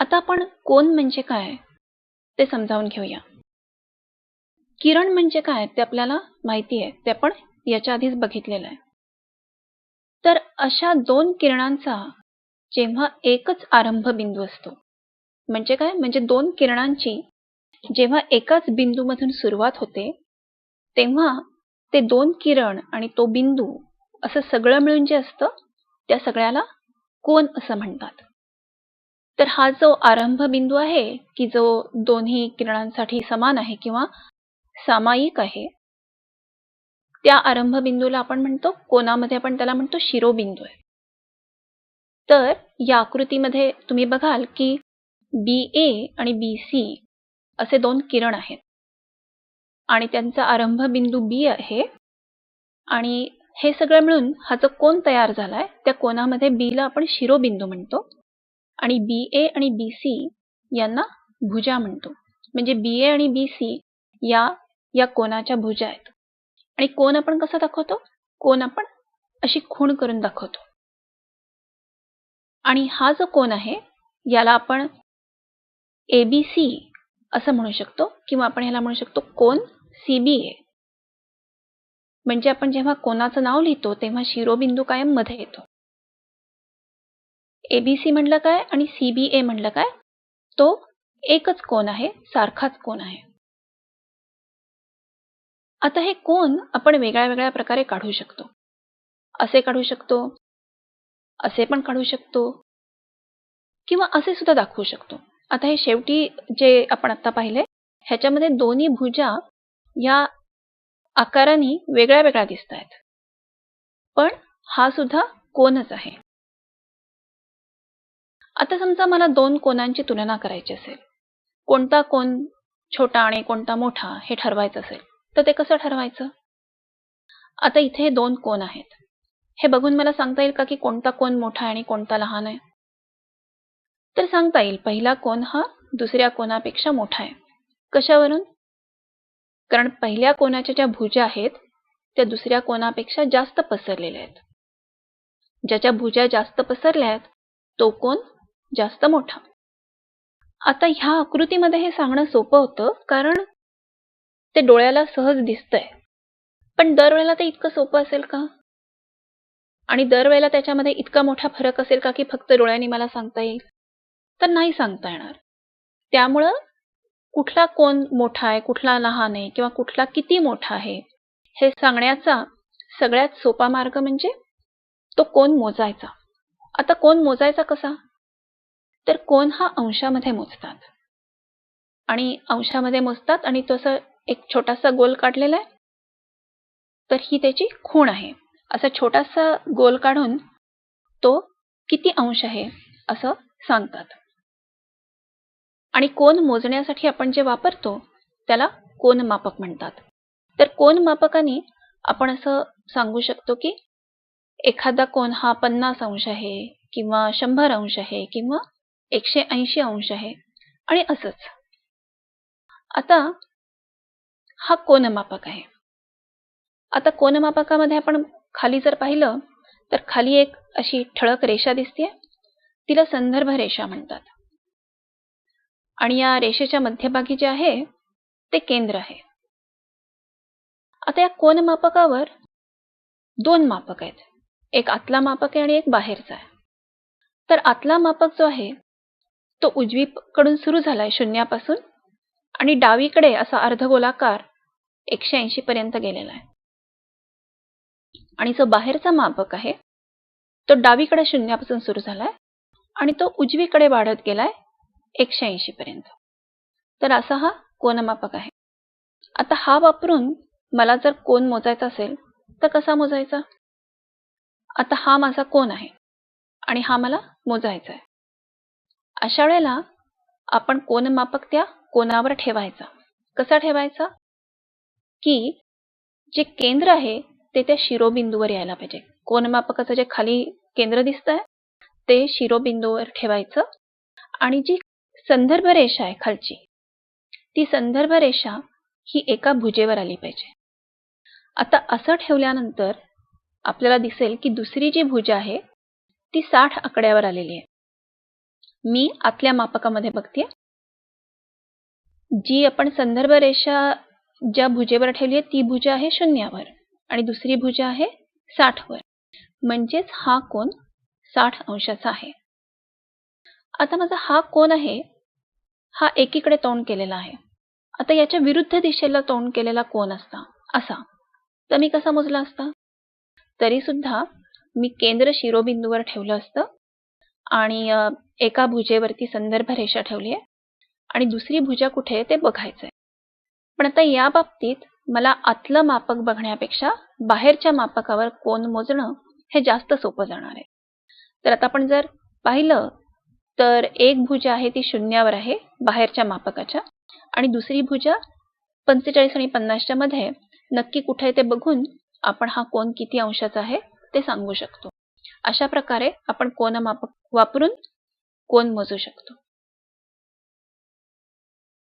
आता आपण कोन म्हणजे काय ते समजावून घेऊया. किरण म्हणजे काय ते आपल्याला माहिती आहे, ते आपण याच्या आधीच बघितलेलं आहे. तर अशा दोन किरणांचा जेव्हा एकच आरंभ बिंदू असतो, म्हणजे काय, म्हणजे दोन किरणांची जेव्हा एकाच बिंदूमधून सुरुवात होते, तेव्हा ते दोन किरण आणि तो बिंदू असं सगळं मिळून जे असतं त्या सगळ्याला कोन असं म्हणतात. तर हा जो आरंभ बिंदू आहे, की जो दोन्ही किरणांसाठी समान आहे किंवा सामायिक आहे, त्या आरंभ बिंदूला आपण म्हणतो, कोनामध्ये आपण त्याला म्हणतो शिरोबिंदू आहे. तर या आकृतीमध्ये तुम्ही बघाल की BA आणि BC असे दोन किरण आहेत आणि त्यांचा आरंभ बिंदू B आहे आणि हे सगळं मिळून हा जो कोन तयार झालाय त्या कोनामध्ये B ला आपण शिरोबिंदू म्हणतो आणि BA आणि BC यांना भुजा म्हणतो. म्हणजे BA आणि BC या कोनाच्या भुजा आहेत. आणि कोन आपण कसा दाखवतो? कोन आपण अशी खूण करून दाखवतो. आणि हा जो कोन आहे याला आपण ABC असं म्हणू शकतो किंवा आपण याला म्हणू शकतो कोन CBA. म्हणजे आपण जेव्हा कोनाचं नाव लिहितो तेव्हा शिरोबिंदू कायम मध्ये येतो. ABC म्हटलं काय आणि CBA म्हटलं काय? तो एकच कोन आहे, सारखाच कोन आहे. आता हे कोन आपण वेगळ्या वेगळ्या प्रकारे काढू शकतो. असे काढू शकतो, असे पण काढू शकतो किंवा असे सुद्धा दाखवू शकतो. आता हे शेवटी जे आपण आता पाहिले ह्याच्यामध्ये दोन्ही भुजा या आकाराने वेगळ्या वेगळ्या दिसत आहेत, पण हा सुद्धा कोनच आहे. आता समजा मला दोन कोनांची तुलना करायची असेल, कोणता कोन छोटा आणि कोणता मोठा हे ठरवायचं असेल, तर ते कसं ठरवायचं? आता इथे दोन कोन आहेत, हे बघून मला सांगता येईल का की कोणता कोन मोठा आहे आणि कोणता लहान आहे? तर सांगता येईल, पहिला कोन हा दुसऱ्या कोनापेक्षा मोठा आहे. कशावरून? कारण पहिल्या कोनाच्या ज्या भुजा आहेत त्या दुसऱ्या कोनापेक्षा जास्त पसरलेल्या आहेत. ज्याच्या भुजा जास्त पसरल्या आहेत तो कोन जास्त मोठा. आता ह्या आकृतीमध्ये हे सांगणं सोपं होतं कारण ते डोळ्याला सहज दिसतंय, पण दरवेळेला ते इतकं सोपं असेल का? आणि दरवेळेला त्याच्यामध्ये इतका मोठा फरक असेल का की फक्त डोळ्यांनी मला सांगता येईल? तर नाही सांगता येणार. त्यामुळं कुठला कोन मोठा आहे, कुठला लहान आहे किंवा कुठला किती मोठा आहे हे सांगण्याचा सगळ्यात सोपा मार्ग म्हणजे तो कोन मोजायचा. आता कोन मोजायचा कसा? तर कोन हा अंशामध्ये मोजतात आणि अंशामध्ये मोजतात आणि तो असं एक छोटासा गोल काढलेला आहे, तर ही त्याची खूण आहे. असा छोटासा गोल काढून तो किती अंश आहे असं सांगतात. आणि कोन मोजण्यासाठी आपण जे वापरतो त्याला कोनमापक म्हणतात. तर कोनमापकाने आपण असं सांगू शकतो की एखादा कोन हा 50 अंश आहे किंवा 100 अंश आहे किंवा 180 अंश आहे आणि असंच. आता हा कोनमापक आहे. आता कोनमापकामध्ये आपण खाली जर पाहिलं तर खाली एक अशी ठळक रेषा दिसते, तिला संदर्भ रेषा म्हणतात. आणि या रेषेच्या मध्यभागी जे आहे ते केंद्र आहे. आता या कोनमापकावर दोन मापक आहेत, एक आतला मापक आहे आणि एक बाहेरचा आहे. तर आतला मापक जो आहे तो उजवीकडून सुरू झालाय शून्यापासून आणि डावीकडे असा अर्धगोलाकार 180 पर्यंत गेलेला आहे. आणि जो बाहेरचा मापक आहे तो डावीकडे शून्यापासून सुरू झालाय आणि तो उजवीकडे वाढत गेलाय 180 पर्यंत. तर असा हा कोनमापक आहे. आता हा वापरून मला जर कोन मोजायचा असेल तर कसा मोजायचा? आता हा माझा कोन आहे आणि हा मला मोजायचा आहे. अशा वेळेला आपण कोनमापक त्या कोनावर ठेवायचा. कसा ठेवायचा? की जे केंद्र आहे ते त्या शिरोबिंदूवर यायला पाहिजे. कोनमापकाचं जे खाली केंद्र दिसतंय ते शिरोबिंदूवर ठेवायचं आणि जी संदर्भ रेषा आहे खालची, ती संदर्भ रेषा ही एका भुजेवर आली पाहिजे. आता असं ठेवल्यानंतर आपल्याला दिसेल की दुसरी जी भुजा आहे ती 60 आकड्यावर आलेली आहे मी आतल्या मापकामध्ये बघते. जी आपण संदर्भ रेषा ज्या भुजेवर ठेवली आहे ती भुजा आहे 0 वर आणि दुसरी भुजा आहे 60 वर. म्हणजेच हा कोन 60 अंशाचा आहे. आता माझा हा कोन आहे हा एकीकडे तोंड केलेला आहे. आता याच्या विरुद्ध दिशेला तोंड केलेला कोन असता असा तर मी कसा मोजला असता? तरी सुद्धा मी केंद्र शिरोबिंदूवर ठेवलं असतं आणि एका भुजेवरती संदर्भ रेषा ठेवली आहे आणि दुसरी भुजा कुठे आहे ते बघायचंय. पण आता या बाबतीत मला आतलं मापक बघण्यापेक्षा बाहेरच्या मापकावर कोन मोजणं हे जास्त सोपं जाणार आहे. तर आता आपण जर पाहिलं तर एक भुजा आहे ती 0 वर आहे बाहेरच्या मापकाच्या आणि दुसरी भुजा 45 आणि 50 च्या मध्ये नक्की कुठे आहे ते बघून आपण हा कोन किती अंशाचा आहे ते सांगू शकतो. अशा प्रकारे आपण कोनमापक वापरून कोन मोजू शकतो.